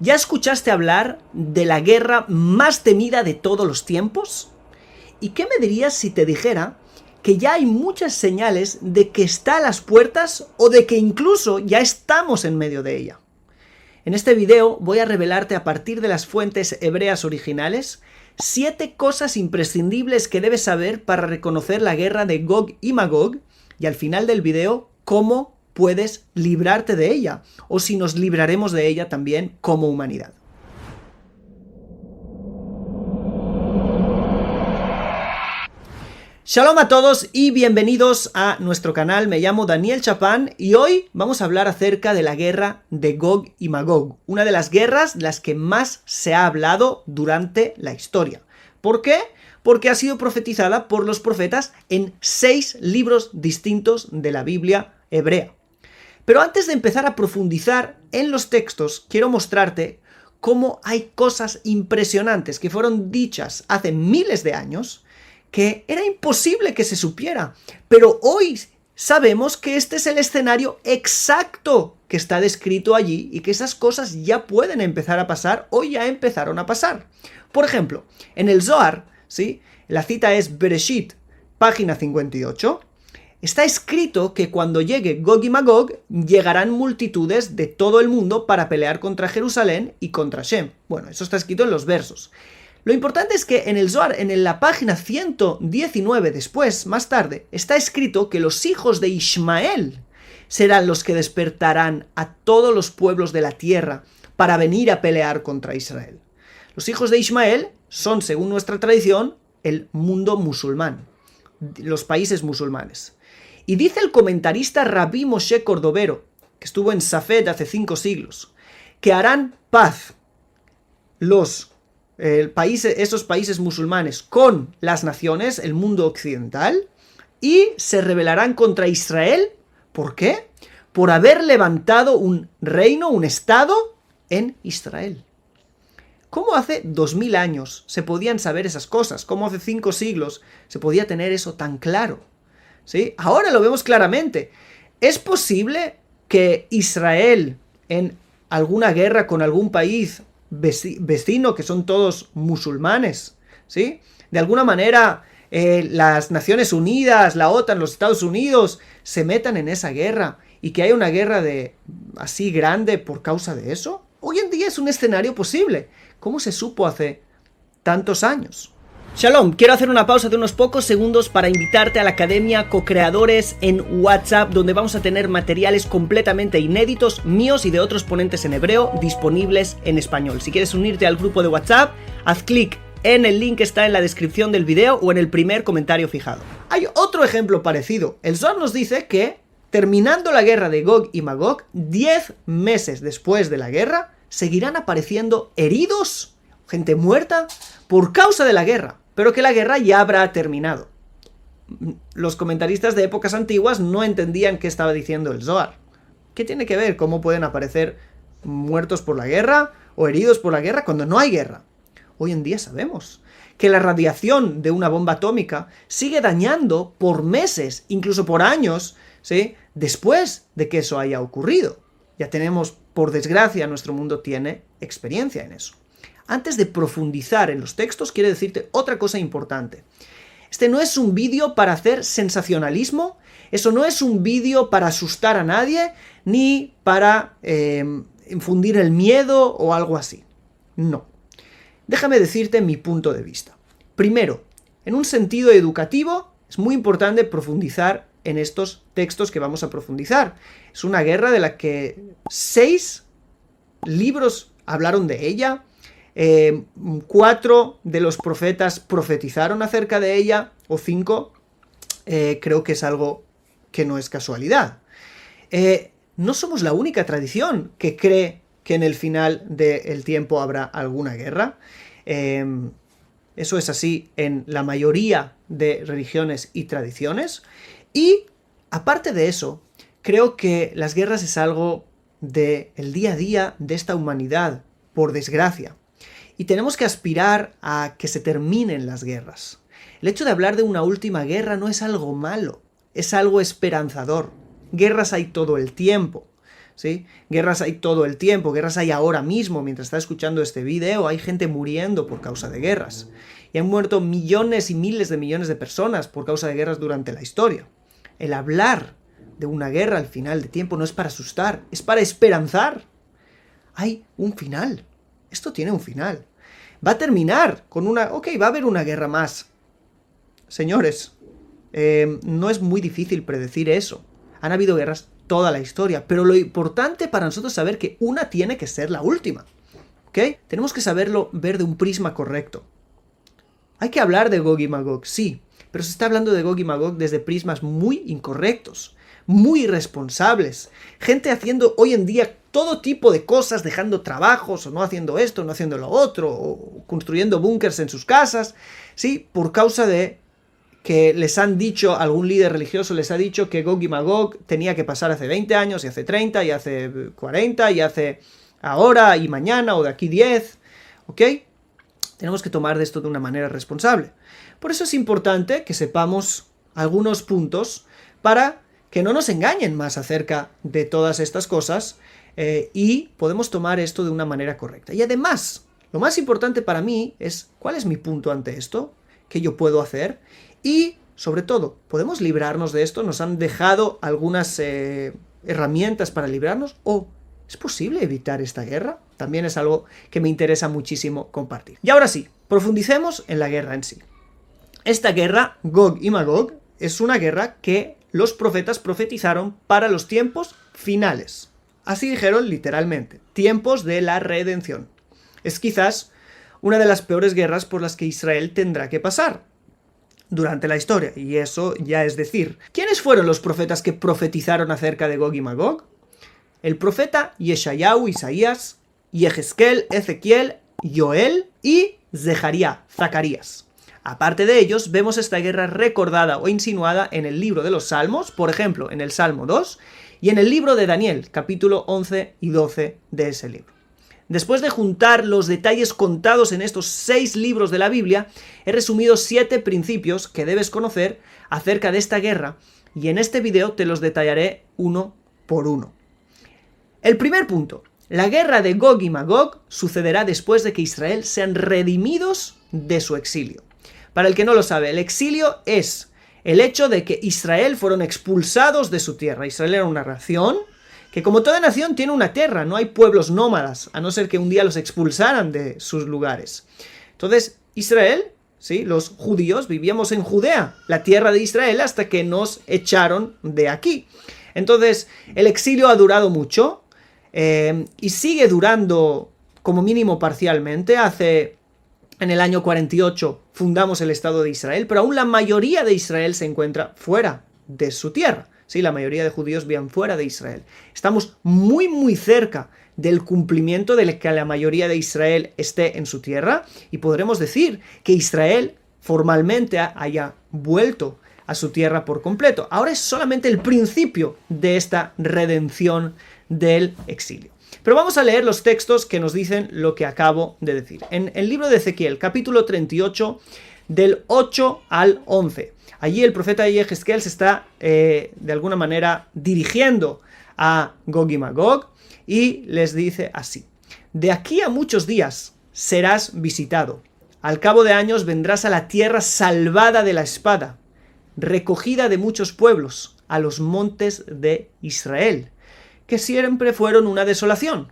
¿Ya escuchaste hablar de la guerra más temida de todos los tiempos? ¿Y qué me dirías si te dijera que ya hay muchas señales de que está a las puertas o de que incluso ya estamos en medio de ella? En este video voy a revelarte a partir de las fuentes hebreas originales 7 cosas imprescindibles que debes saber para reconocer la guerra de Gog y Magog, y al final del video cómo puedes librarte de ella, o si nos libraremos de ella también como humanidad. Shalom a todos y bienvenidos a nuestro canal. Me llamo Daniel Chapán y hoy vamos a hablar acerca de la guerra de Gog y Magog, una de las guerras de las que más se ha hablado durante la historia. ¿Por qué? Porque ha sido profetizada por los profetas en 6 libros distintos de la Biblia hebrea. Pero antes de empezar a profundizar en los textos, quiero mostrarte cómo hay cosas impresionantes que fueron dichas hace miles de años que era imposible que se supiera, pero hoy sabemos que este es el escenario exacto que está descrito allí y que esas cosas ya pueden empezar a pasar o ya empezaron a pasar. Por ejemplo, en el Zohar, ¿sí? La cita es Bereshit, página 58, está escrito que cuando llegue Gog y Magog llegarán multitudes de todo el mundo para pelear contra Jerusalén y contra Shem. Bueno, eso está escrito en los versos. Lo importante es que en el Zohar, en la página 119 después, más tarde, está escrito que los hijos de Ismael serán los que despertarán a todos los pueblos de la tierra para venir a pelear contra Israel. Los hijos de Ismael son, según nuestra tradición, el mundo musulmán, los países musulmanes. Y dice el comentarista Rabbi Moshe Cordovero, que estuvo en Safed hace 5 siglos, que harán paz esos países musulmanes con las naciones, el mundo occidental, y se rebelarán contra Israel. ¿Por qué? Por haber levantado un reino, un estado en Israel. ¿Cómo hace 2000 años se podían saber esas cosas? ¿Cómo hace 5 siglos se podía tener eso tan claro? ¿Sí? Ahora lo vemos claramente. ¿Es posible que Israel en alguna guerra con algún país vecino, que son todos musulmanes, ¿sí? De alguna manera las Naciones Unidas, la OTAN, los Estados Unidos se metan en esa guerra y que haya una guerra así grande por causa de eso? Hoy en día es un escenario posible. ¿Cómo se supo hace tantos años? Shalom, quiero hacer una pausa de unos pocos segundos para invitarte a la Academia Co-Creadores en WhatsApp, donde vamos a tener materiales completamente inéditos, míos y de otros ponentes en hebreo, disponibles en español. Si quieres unirte al grupo de WhatsApp, haz clic en el link que está en la descripción del video o en el primer comentario fijado. Hay otro ejemplo parecido. El Zohar nos dice que, terminando la guerra de Gog y Magog, 10 meses después de la guerra, seguirán apareciendo heridos, gente muerta, por causa de la guerra, pero que la guerra ya habrá terminado. Los comentaristas de épocas antiguas no entendían qué estaba diciendo el Zohar. ¿Qué tiene que ver? ¿Cómo pueden aparecer muertos por la guerra o heridos por la guerra cuando no hay guerra? Hoy en día sabemos que la radiación de una bomba atómica sigue dañando por meses, incluso por años, ¿sí?, después de que eso haya ocurrido. Ya tenemos, por desgracia, nuestro mundo tiene experiencia en eso. Antes de profundizar en los textos, quiero decirte otra cosa importante. Este no es un vídeo para hacer sensacionalismo, eso no es un vídeo para asustar a nadie, ni para infundir el miedo o algo así. No. Déjame decirte mi punto de vista. Primero, en un sentido educativo, es muy importante profundizar en estos textos que vamos a profundizar. Es una guerra de la que 6 libros hablaron de ella. 4 de los profetas profetizaron acerca de ella, o 5, creo que es algo que no es casualidad. No somos la única tradición que cree que en el final del tiempo habrá alguna guerra. Eso es así en la mayoría de religiones y tradiciones. Y, aparte de eso, creo que las guerras es algo del día a día de esta humanidad, por desgracia. Y tenemos que aspirar a que se terminen las guerras. El hecho de hablar de una última guerra no es algo malo, es algo esperanzador. Guerras hay todo el tiempo, ¿sí? Guerras hay todo el tiempo, guerras hay ahora mismo, mientras estás escuchando este video, hay gente muriendo por causa de guerras. Y han muerto millones y miles de millones de personas por causa de guerras durante la historia. El hablar de una guerra al final de tiempo no es para asustar, es para esperanzar. Hay un final. Esto tiene un final. Va a terminar con una... Ok, va a haber una guerra más. Señores, no es muy difícil predecir eso. Han habido guerras toda la historia, pero lo importante para nosotros es saber que una tiene que ser la última. ¿Ok? Tenemos que saberlo ver de un prisma correcto. Hay que hablar de Gog y Magog, sí, pero se está hablando de Gog y Magog desde prismas muy incorrectos, muy irresponsables. Gente haciendo hoy en día todo tipo de cosas, dejando trabajos, o no haciendo esto, no haciendo lo otro, o construyendo búnkers en sus casas, sí, por causa de que les han dicho, algún líder religioso les ha dicho que Gog y Magog tenía que pasar hace 20 años, y hace 30, y hace 40, y hace ahora, y mañana, o de aquí 10, ¿ok? Tenemos que tomar de esto de una manera responsable. Por eso es importante que sepamos algunos puntos para que no nos engañen más acerca de todas estas cosas y podemos tomar esto de una manera correcta. Y además, lo más importante para mí es cuál es mi punto ante esto, qué yo puedo hacer y, sobre todo, ¿podemos librarnos de esto? ¿Nos han dejado algunas herramientas para librarnos? ¿O es posible evitar esta guerra? También es algo que me interesa muchísimo compartir. Y ahora sí, profundicemos en la guerra en sí. Esta guerra, Gog y Magog, es una guerra que los profetas profetizaron para los tiempos finales. Así dijeron literalmente, tiempos de la redención. Es quizás una de las peores guerras por las que Israel tendrá que pasar durante la historia, y eso ya es decir. ¿Quiénes fueron los profetas que profetizaron acerca de Gog y Magog? El profeta Yeshayahu, Isaías, Yehezkel, Ezequiel, Joel y Zacarías. Aparte de ellos, vemos esta guerra recordada o insinuada en el libro de los Salmos, por ejemplo, en el Salmo 2, y en el libro de Daniel, capítulo 11 y 12 de ese libro. Después de juntar los detalles contados en estos 6 libros de la Biblia, he resumido 7 principios que debes conocer acerca de esta guerra, y en este video te los detallaré uno por uno. El primer punto. La guerra de Gog y Magog sucederá después de que Israel sean redimidos de su exilio. Para el que no lo sabe, el exilio es el hecho de que Israel fueron expulsados de su tierra. Israel era una nación que, como toda nación, tiene una tierra. No hay pueblos nómadas, a no ser que un día los expulsaran de sus lugares. Entonces, Israel, sí, los judíos, vivíamos en Judea, la tierra de Israel, hasta que nos echaron de aquí. Entonces, el exilio ha durado mucho. Y sigue durando como mínimo parcialmente. En el año 48 fundamos el Estado de Israel, pero aún la mayoría de Israel se encuentra fuera de su tierra. Sí, la mayoría de judíos viven fuera de Israel. Estamos muy muy cerca del cumplimiento de que la mayoría de Israel esté en su tierra, y podremos decir que Israel formalmente haya vuelto a su tierra por completo. Ahora es solamente el principio de esta redención del exilio. Pero vamos a leer los textos que nos dicen lo que acabo de decir. En el libro de Ezequiel, capítulo 38, del 8 al 11. Allí el profeta Yehezkel se está, de alguna manera, dirigiendo a Gog y Magog y les dice así: de aquí a muchos días serás visitado. Al cabo de años vendrás a la tierra salvada de la espada, recogida de muchos pueblos, a los montes de Israel, que siempre fueron una desolación,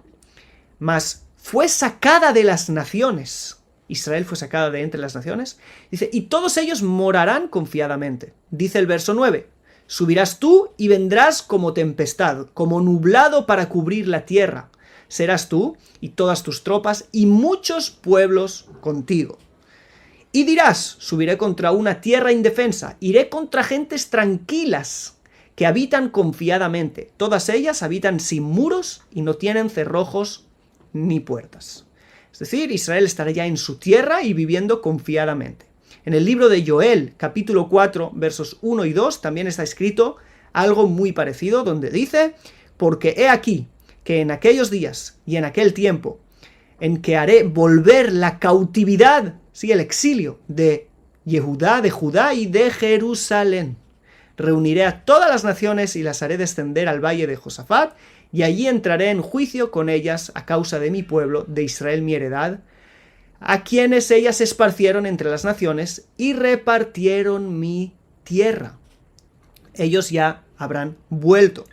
mas fue sacada de las naciones. Israel fue sacada de entre las naciones. Dice, y todos ellos morarán confiadamente. Dice el verso 9, subirás tú y vendrás como tempestad, como nublado para cubrir la tierra. Serás tú y todas tus tropas y muchos pueblos contigo. Y dirás, subiré contra una tierra indefensa, iré contra gentes tranquilas, que habitan confiadamente. Todas ellas habitan sin muros y no tienen cerrojos ni puertas. Es decir, Israel estará ya en su tierra y viviendo confiadamente. En el libro de Joel, capítulo 4, versos 1 y 2, también está escrito algo muy parecido, donde dice, porque he aquí que en aquellos días y en aquel tiempo, en que haré volver la cautividad, sí, el exilio de Yehudá, de Judá y de Jerusalén. Reuniré a todas las naciones y las haré descender al valle de Josafat, y allí entraré en juicio con ellas a causa de mi pueblo, de Israel mi heredad, a quienes ellas esparcieron entre las naciones y repartieron mi tierra. Ellos ya habrán vuelto.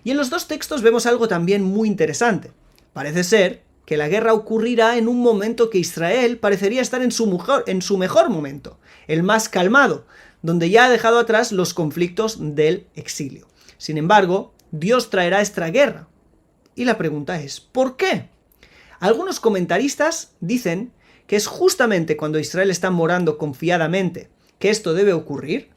Y en los dos textos vemos algo también muy interesante. Parece ser que la guerra ocurrirá en un momento que Israel parecería estar en su mejor momento, el más calmado, donde ya ha dejado atrás los conflictos del exilio. Sin embargo, Dios traerá esta guerra. Y la pregunta es, ¿por qué? Algunos comentaristas dicen que es justamente cuando Israel está morando confiadamente que esto debe ocurrir,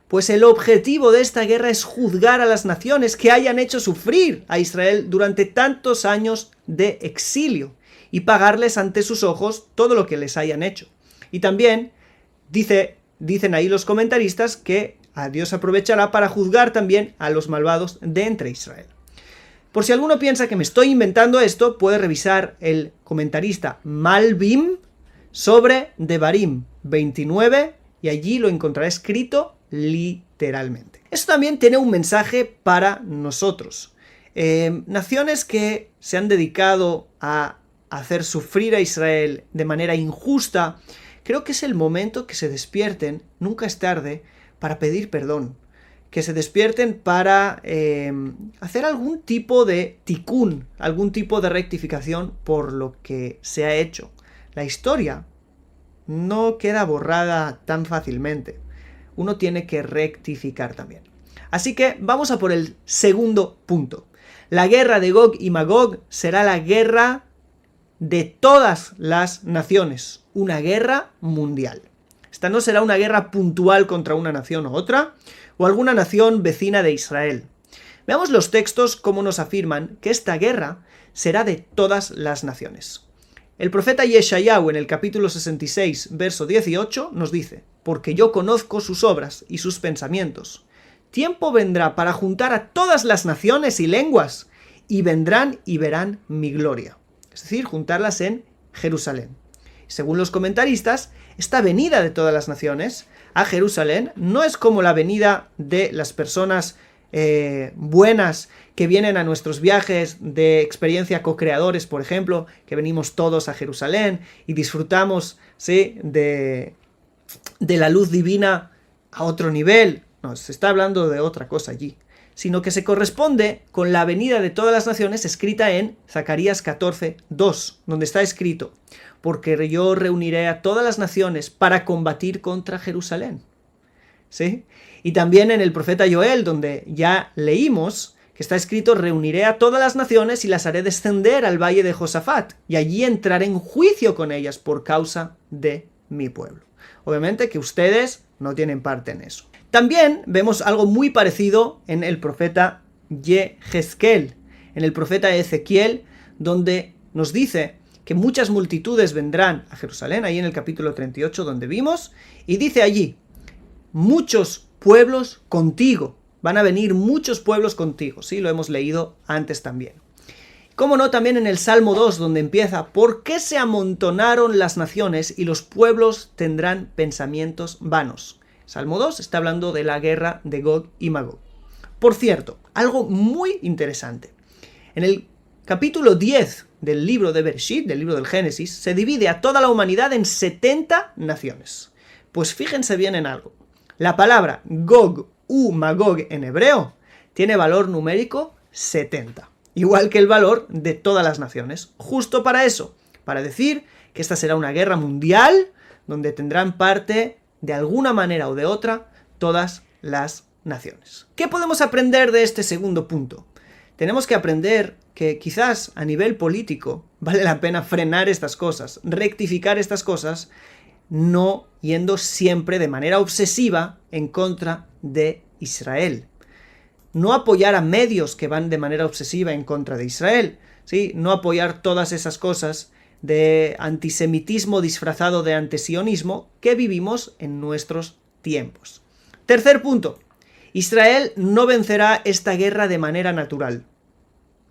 pues el objetivo de esta guerra es juzgar a las naciones que hayan hecho sufrir a Israel durante tantos años de exilio y pagarles ante sus ojos todo lo que les hayan hecho. Y también dicen ahí los comentaristas que a Dios aprovechará para juzgar también a los malvados de entre Israel. Por si alguno piensa que me estoy inventando esto, puede revisar el comentarista Malbim sobre Devarim 29 y allí lo encontrará escrito literalmente. Esto también tiene un mensaje para nosotros. Naciones que se han dedicado a hacer sufrir a Israel de manera injusta, creo que es el momento que se despierten, nunca es tarde, para pedir perdón. Que se despierten para hacer algún tipo de tikún, algún tipo de rectificación por lo que se ha hecho. La historia no queda borrada tan fácilmente. Uno tiene que rectificar también. Así que vamos a por el segundo punto. La guerra de Gog y Magog será la guerra de todas las naciones. Una guerra mundial. Esta no será una guerra puntual contra una nación u otra, o alguna nación vecina de Israel. Veamos los textos cómo nos afirman que esta guerra será de todas las naciones. El profeta Yeshayahu en el capítulo 66, verso 18, nos dice: porque yo conozco sus obras y sus pensamientos. Tiempo vendrá para juntar a todas las naciones y lenguas, y vendrán y verán mi gloria. Es decir, juntarlas en Jerusalén. Según los comentaristas, esta venida de todas las naciones a Jerusalén no es como la venida de las personas buenas que vienen a nuestros viajes de experiencia co-creadores, por ejemplo, que venimos todos a Jerusalén y disfrutamos, ¿sí?, de la luz divina a otro nivel. No, se está hablando de otra cosa allí, sino que se corresponde con la venida de todas las naciones escrita en Zacarías 14, 2, donde está escrito: porque yo reuniré a todas las naciones para combatir contra Jerusalén. ¿Sí? Y también en el profeta Joel, donde ya leímos que está escrito: reuniré a todas las naciones y las haré descender al valle de Josafat, y allí entraré en juicio con ellas por causa de mi pueblo. Obviamente que ustedes no tienen parte en eso. También vemos algo muy parecido en el profeta Yehezkel, en el profeta Ezequiel, donde nos dice que muchas multitudes vendrán a Jerusalén, ahí en el capítulo 38 donde vimos, y dice allí: muchos pueblos contigo, van a venir muchos pueblos contigo, sí, lo hemos leído antes también. Cómo no, también en el Salmo 2, donde empieza: ¿por qué se amontonaron las naciones y los pueblos tendrán pensamientos vanos? Salmo 2 está hablando de la guerra de Gog y Magog. Por cierto, algo muy interesante. En el capítulo 10 del libro de Bereshit, del libro del Génesis, se divide a toda la humanidad en 70 naciones. Pues fíjense bien en algo. La palabra Gog u Magog en hebreo tiene valor numérico 70. Igual que el valor de todas las naciones. Justo para eso. Para decir que esta será una guerra mundial donde tendrán parte de alguna manera o de otra todas las naciones. ¿Qué podemos aprender de este segundo punto? Tenemos que aprender que quizás a nivel político vale la pena frenar estas cosas, rectificar estas cosas, no yendo siempre de manera obsesiva en contra de Israel. No apoyar a medios que van de manera obsesiva en contra de Israel, ¿sí? No apoyar todas esas cosas de antisemitismo disfrazado de antisionismo que vivimos en nuestros tiempos. Tercer punto. Israel no vencerá esta guerra de manera natural.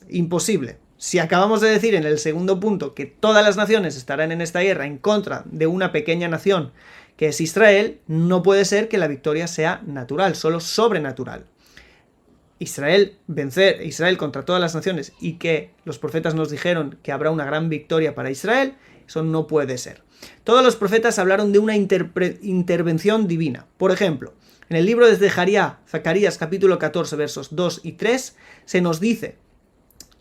Imposible. Si acabamos de decir en el segundo punto que todas las naciones estarán en esta guerra en contra de una pequeña nación que es Israel, no puede ser que la victoria sea natural, solo sobrenatural. Israel contra todas las naciones y que los profetas nos dijeron que habrá una gran victoria para Israel, eso no puede ser. Todos los profetas hablaron de una intervención divina. Por ejemplo, en el libro de Zacarías capítulo 14 versos 2 y 3 se nos dice: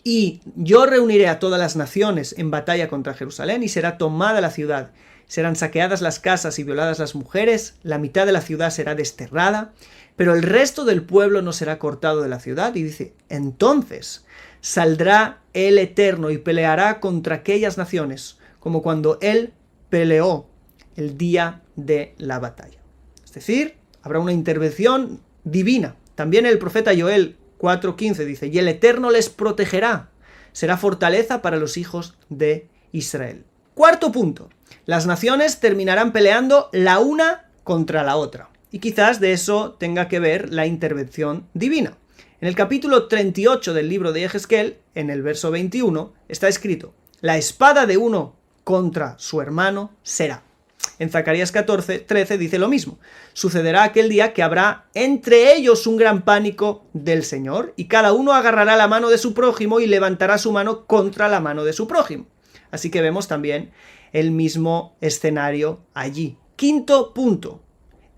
y yo reuniré a todas las naciones en batalla contra Jerusalén y será tomada la ciudad. Serán saqueadas las casas y violadas las mujeres, la mitad de la ciudad será desterrada, pero el resto del pueblo no será cortado de la ciudad. Y dice, entonces saldrá el Eterno y peleará contra aquellas naciones, como cuando él peleó el día de la batalla. Es decir, habrá una intervención divina. También el profeta Joel 4:15 dice, y el Eterno les protegerá, será fortaleza para los hijos de Israel. Cuarto punto, las naciones terminarán peleando la una contra la otra. Y quizás de eso tenga que ver la intervención divina. En el capítulo 38 del libro de Yehezkel, en el verso 21, está escrito, la espada de uno contra su hermano será. En Zacarías 14:13 dice lo mismo. Sucederá aquel día que habrá entre ellos un gran pánico del Señor, y cada uno agarrará la mano de su prójimo y levantará su mano contra la mano de su prójimo. Así que vemos también el mismo escenario allí. Quinto punto.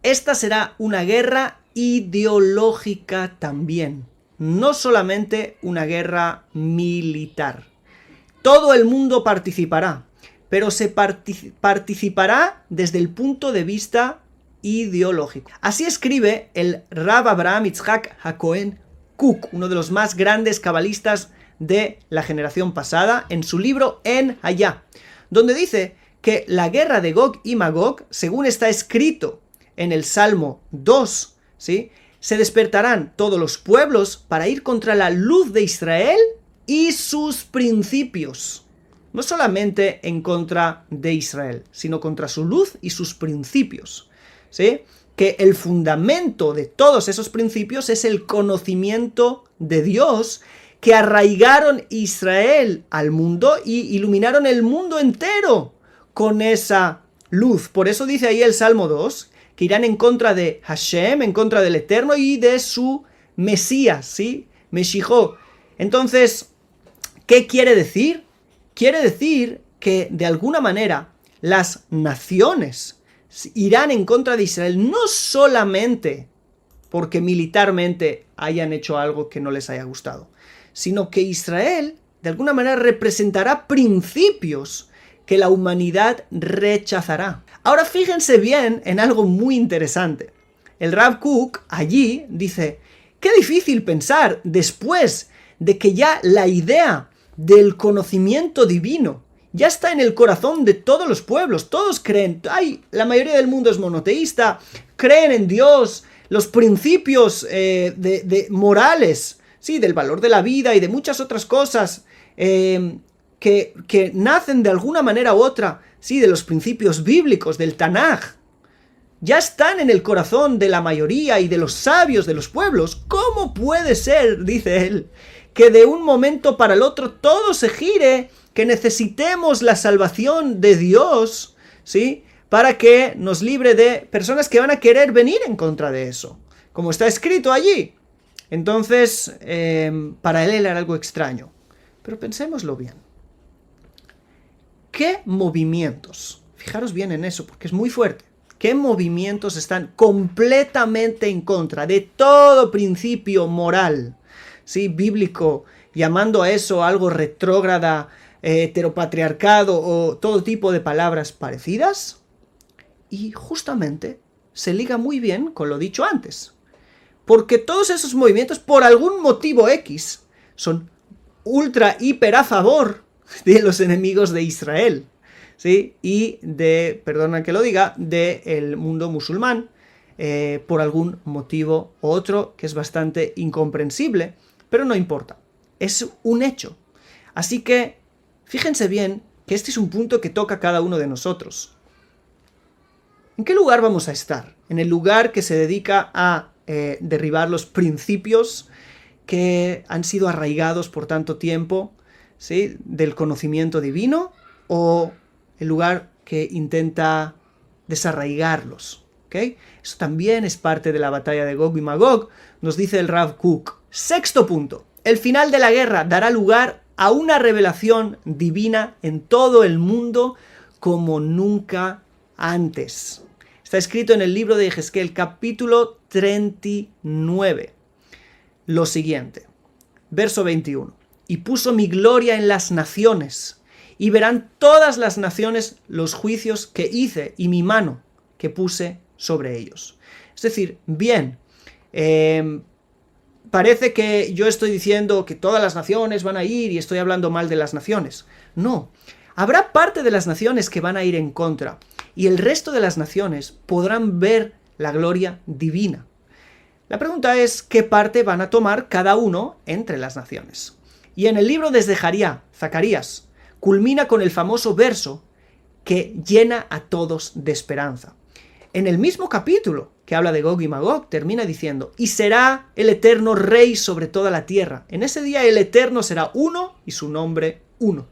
Esta será una guerra ideológica también, no solamente una guerra militar. Todo el mundo participará, pero se participará desde el punto de vista ideológico. Así escribe el Rav Abraham Yitzhak HaKohen Kook, uno de los más grandes cabalistas de la generación pasada, en su libro En Hayá, donde dice que la guerra de Gog y Magog, según está escrito en el Salmo 2, ¿sí?, se despertarán todos los pueblos para ir contra la luz de Israel y sus principios. No solamente en contra de Israel, sino contra su luz y sus principios, ¿sí? Que el fundamento de todos esos principios es el conocimiento de Dios, que arraigaron Israel al mundo y iluminaron el mundo entero con esa luz. Por eso dice ahí el Salmo 2, que irán en contra de Hashem, en contra del Eterno y de su Mesías, ¿sí? Meshijó. Entonces, ¿qué quiere decir? Quiere decir que, de alguna manera, las naciones irán en contra de Israel, no solamente porque militarmente hayan hecho algo que no les haya gustado, sino que Israel, de alguna manera, representará principios que la humanidad rechazará. Ahora fíjense bien en algo muy interesante. El Rav Kook allí dice, qué difícil pensar después de que ya la idea del conocimiento divino ya está en el corazón de todos los pueblos. Todos creen, la mayoría del mundo es monoteísta, creen en Dios, los principios morales, sí, del valor de la vida y de muchas otras cosas que nacen de alguna manera u otra, sí, de los principios bíblicos, del Tanaj, ya están en el corazón de la mayoría y de los sabios de los pueblos. ¿Cómo puede ser, dice él, que de un momento para el otro todo se gire, que necesitemos la salvación de Dios, ¿sí?, para que nos libre de personas que van a querer venir en contra de eso, como está escrito allí? Entonces, para él era algo extraño. Pero pensémoslo bien. ¿Qué movimientos? Fijaros bien en eso, porque es muy fuerte. ¿Qué movimientos están completamente en contra de todo principio moral, ¿sí?, bíblico, llamando a eso algo retrógrada, heteropatriarcado o todo tipo de palabras parecidas? Y justamente se liga muy bien con lo dicho antes. Porque todos esos movimientos, por algún motivo X, son ultra, hiper a favor de los enemigos de Israel, ¿sí? Y perdona que lo diga, del mundo musulmán, por algún motivo u otro que es bastante incomprensible, pero no importa, es un hecho. Así que fíjense bien que este es un punto que toca a cada uno de nosotros. ¿En qué lugar vamos a estar? ¿En el lugar que se dedica a derribar los principios que han sido arraigados por tanto tiempo, ¿sí?, del conocimiento divino, o el lugar que intenta desarraigarlos? ¿Okay? Eso también es parte de la batalla de Gog y Magog, nos dice el Rav Kook. Sexto punto. El final de la guerra dará lugar a una revelación divina en todo el mundo como nunca antes. Está escrito en el libro de Ezequiel, capítulo 39. Lo siguiente. Verso 21. Y puso mi gloria en las naciones, y verán todas las naciones los juicios que hice y mi mano que puse sobre ellos. Es decir, bien, parece que yo estoy diciendo que todas las naciones van a ir y estoy hablando mal de las naciones. No, habrá parte de las naciones que van a ir en contra y el resto de las naciones podrán ver la gloria divina. La pregunta es qué parte van a tomar cada uno entre las naciones. Y en el libro de Zacarías, culmina con el famoso verso que llena a todos de esperanza. En el mismo capítulo que habla de Gog y Magog, termina diciendo, y será el Eterno Rey sobre toda la tierra. En ese día el Eterno será uno y su nombre uno.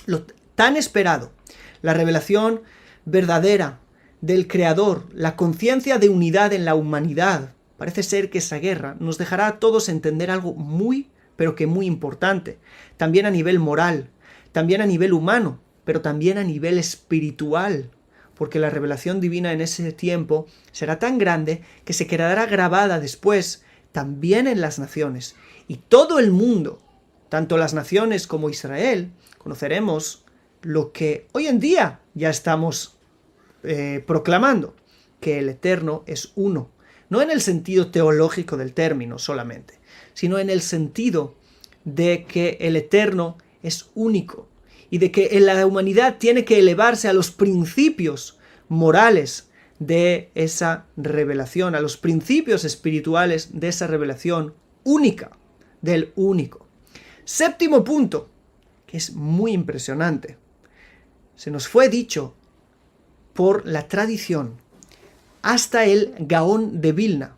Lo tan esperado, la revelación verdadera del Creador, la conciencia de unidad en la humanidad. Parece ser que esa guerra nos dejará a todos entender algo muy, pero que muy importante. También a nivel moral, también a nivel humano, pero también a nivel espiritual. Porque la revelación divina en ese tiempo será tan grande que se quedará grabada después también en las naciones. Y todo el mundo, tanto las naciones como Israel, conoceremos lo que hoy en día ya estamos proclamando, que el Eterno es uno. No en el sentido teológico del término solamente, sino en el sentido de que el Eterno es único. Y de que la humanidad tiene que elevarse a los principios morales de esa revelación, a los principios espirituales de esa revelación única, del único. Séptimo punto, que es muy impresionante. Se nos fue dicho por la tradición hasta el Gaón de Vilna,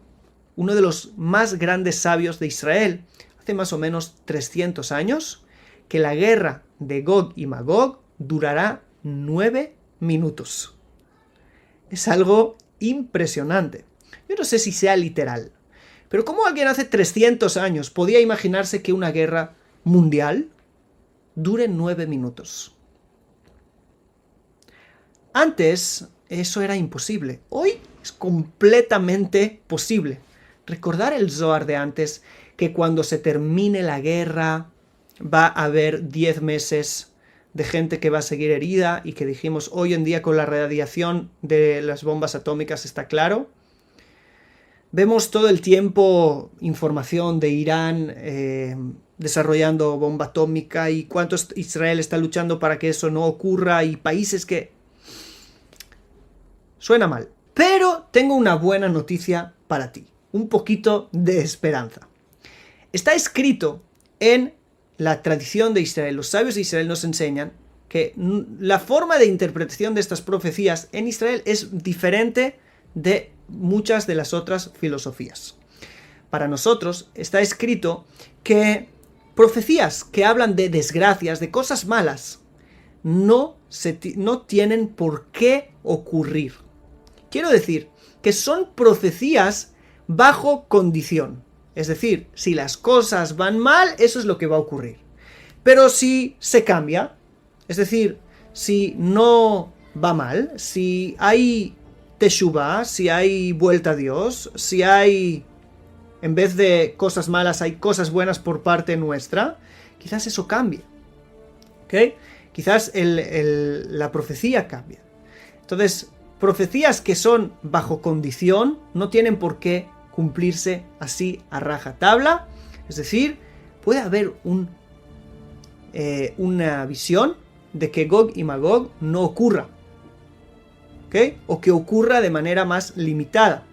uno de los más grandes sabios de Israel, hace más o menos 300 años, que la guerra de Gog y Magog durará 9 minutos. Es algo impresionante. Yo no sé si sea literal, pero ¿cómo alguien hace 300 años podía imaginarse que una guerra mundial dure 9 minutos? Antes eso era imposible. Hoy es completamente posible. Recordar el Zohar de antes, que cuando se termine la guerra va a haber 10 meses de gente que va a seguir herida y que dijimos hoy en día con la radiación de las bombas atómicas está claro. Vemos todo el tiempo información de Irán desarrollando bomba atómica y cuánto Israel está luchando para que eso no ocurra y países que... Suena mal, pero tengo una buena noticia para ti, un poquito de esperanza. Está escrito en la tradición de Israel, los sabios de Israel nos enseñan que la forma de interpretación de estas profecías en Israel es diferente de muchas de las otras filosofías. Para nosotros está escrito que profecías que hablan de desgracias, de cosas malas, no tienen por qué ocurrir. Quiero decir que son profecías bajo condición. Es decir, si las cosas van mal, eso es lo que va a ocurrir. Pero si se cambia, es decir, si no va mal, si hay teshuvá, si hay vuelta a Dios, si hay, en vez de cosas malas, hay cosas buenas por parte nuestra, quizás eso cambie. ¿Ok? Quizás la profecía cambie. Entonces, profecías que son bajo condición no tienen por qué cumplirse así a rajatabla, es decir, puede haber una visión de que Gog y Magog no ocurra, ¿ok? O que ocurra de manera más limitada.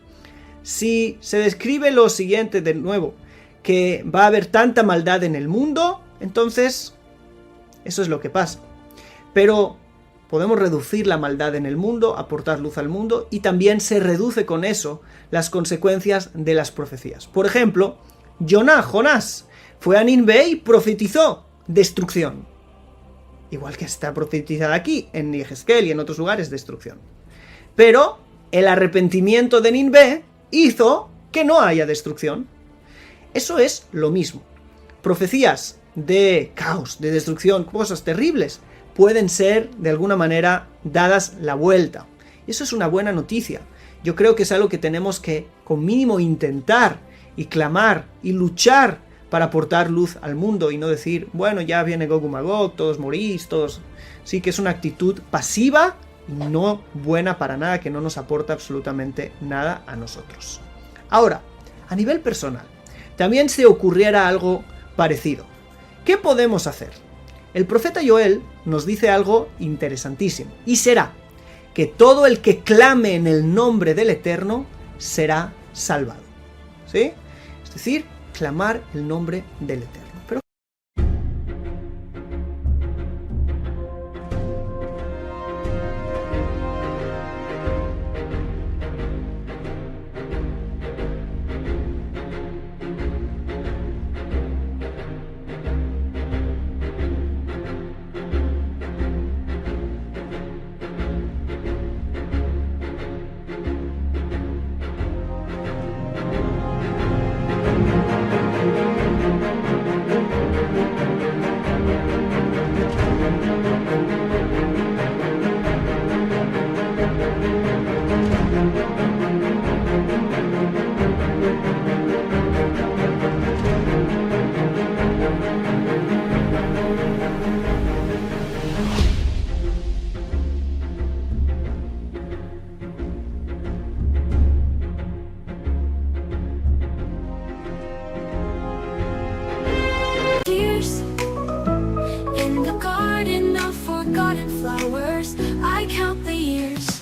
Si se describe lo siguiente de nuevo, que va a haber tanta maldad en el mundo, entonces eso es lo que pasa. Pero podemos reducir la maldad en el mundo, aportar luz al mundo, y también se reduce con eso las consecuencias de las profecías. Por ejemplo, Jonás fue a Nínive y profetizó destrucción. Igual que está profetizada aquí, en Ezequiel y en otros lugares, destrucción. Pero el arrepentimiento de Nínive hizo que no haya destrucción. Eso es lo mismo. Profecías de caos, de destrucción, cosas terribles, pueden ser de alguna manera dadas la vuelta. Y eso es una buena noticia. Yo creo que es algo que tenemos que, con mínimo, intentar y clamar y luchar para aportar luz al mundo y no decir, bueno, ya viene Gog y Magog, todos morís, todos... Sí que es una actitud pasiva y no buena para nada, que no nos aporta absolutamente nada a nosotros. Ahora, a nivel personal, también se ocurriera algo parecido. ¿Qué podemos hacer? El profeta Joel nos dice algo interesantísimo, y será que todo el que clame en el nombre del Eterno será salvado. ¿Sí? Es decir, clamar el nombre del Eterno. Pero in the garden of forgotten flowers, I count the years.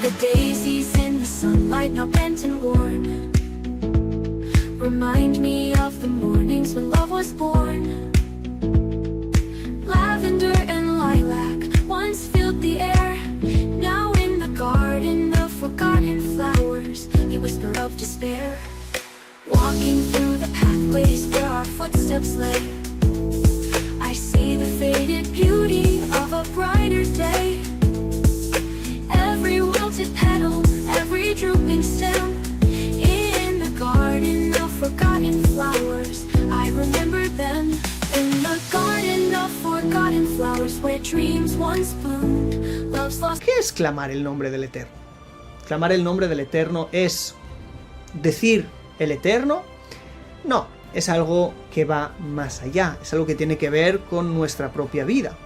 The daisies in the sunlight, now bent and worn, remind me of the mornings when love was born. Lavender and lilac once filled the air. Now in the garden of forgotten flowers, the whisper of despair. Walking through the pathways where our footsteps lay, I see the faded beauty of a brighter day. Every wilted petal, every drooping stem, in the garden of forgotten flowers, I remember them. In the garden of forgotten flowers, where dreams once bloomed, love's lost. ¿qué es clamar el nombre del Eterno? Clamar el nombre del Eterno es decir el Eterno. No, es algo que va más allá, es algo que tiene que ver con nuestra propia vida,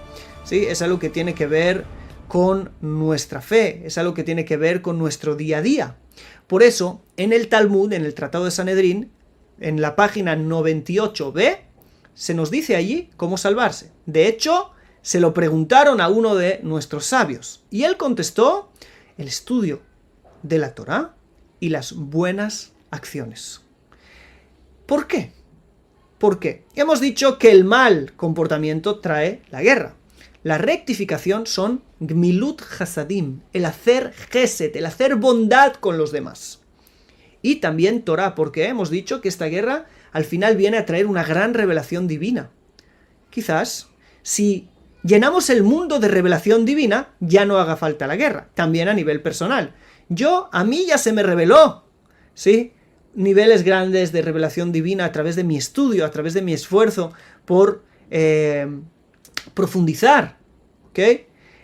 ¿sí? Es algo que tiene que ver con nuestra fe, es algo que tiene que ver con nuestro día a día. Por eso, en el Talmud, en el Tratado de Sanedrín, en la página 98b, se nos dice allí cómo salvarse. De hecho, se lo preguntaron a uno de nuestros sabios, y él contestó: el estudio de la Torá y las buenas acciones. ¿Por qué? ¿Por qué? Hemos dicho que el mal comportamiento trae la guerra. La rectificación son gmilut hasadim, el hacer gesed, el hacer bondad con los demás. Y también Torah, porque hemos dicho que esta guerra al final viene a traer una gran revelación divina. Quizás, si llenamos el mundo de revelación divina, ya no haga falta la guerra, también a nivel personal. A mí ya se me reveló, ¿sí? Niveles grandes de revelación divina a través de mi estudio, a través de mi esfuerzo por profundizar, ¿ok?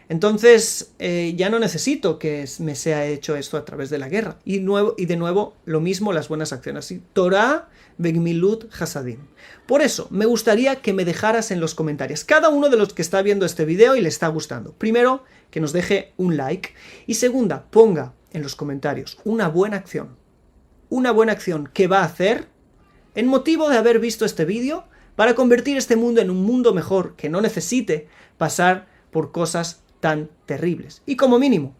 Entonces ya no necesito que me sea hecho esto a través de la guerra. Y de nuevo, lo mismo las buenas acciones. Torah begmilut hasadim. Por eso, me gustaría que me dejaras en los comentarios, cada uno de los que está viendo este video y le está gustando. Primero, que nos deje un like. Y segunda, ponga en los comentarios una buena acción. Una buena acción que va a hacer en motivo de haber visto este vídeo para convertir este mundo en un mundo mejor, que no necesite pasar por cosas tan terribles. Y como mínimo,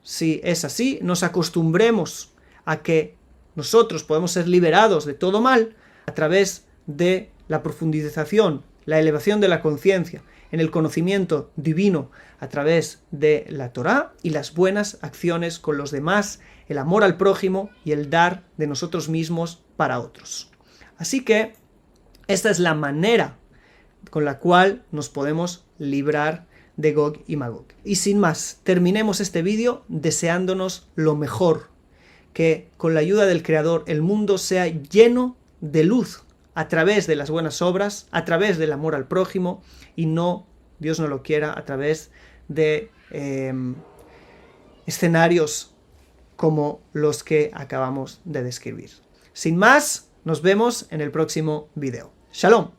si es así, nos acostumbremos a que nosotros podemos ser liberados de todo mal a través de la profundización, la elevación de la conciencia en el conocimiento divino a través de la Torá y las buenas acciones con los demás, el amor al prójimo y el dar de nosotros mismos para otros. Así que esta es la manera con la cual nos podemos librar de Gog y Magog. Y sin más, terminemos este vídeo deseándonos lo mejor, que con la ayuda del Creador el mundo sea lleno de luz a través de las buenas obras, a través del amor al prójimo y no, Dios no lo quiera, a través de escenarios como los que acabamos de describir. Sin más, nos vemos en el próximo vídeo. ¡Shalom!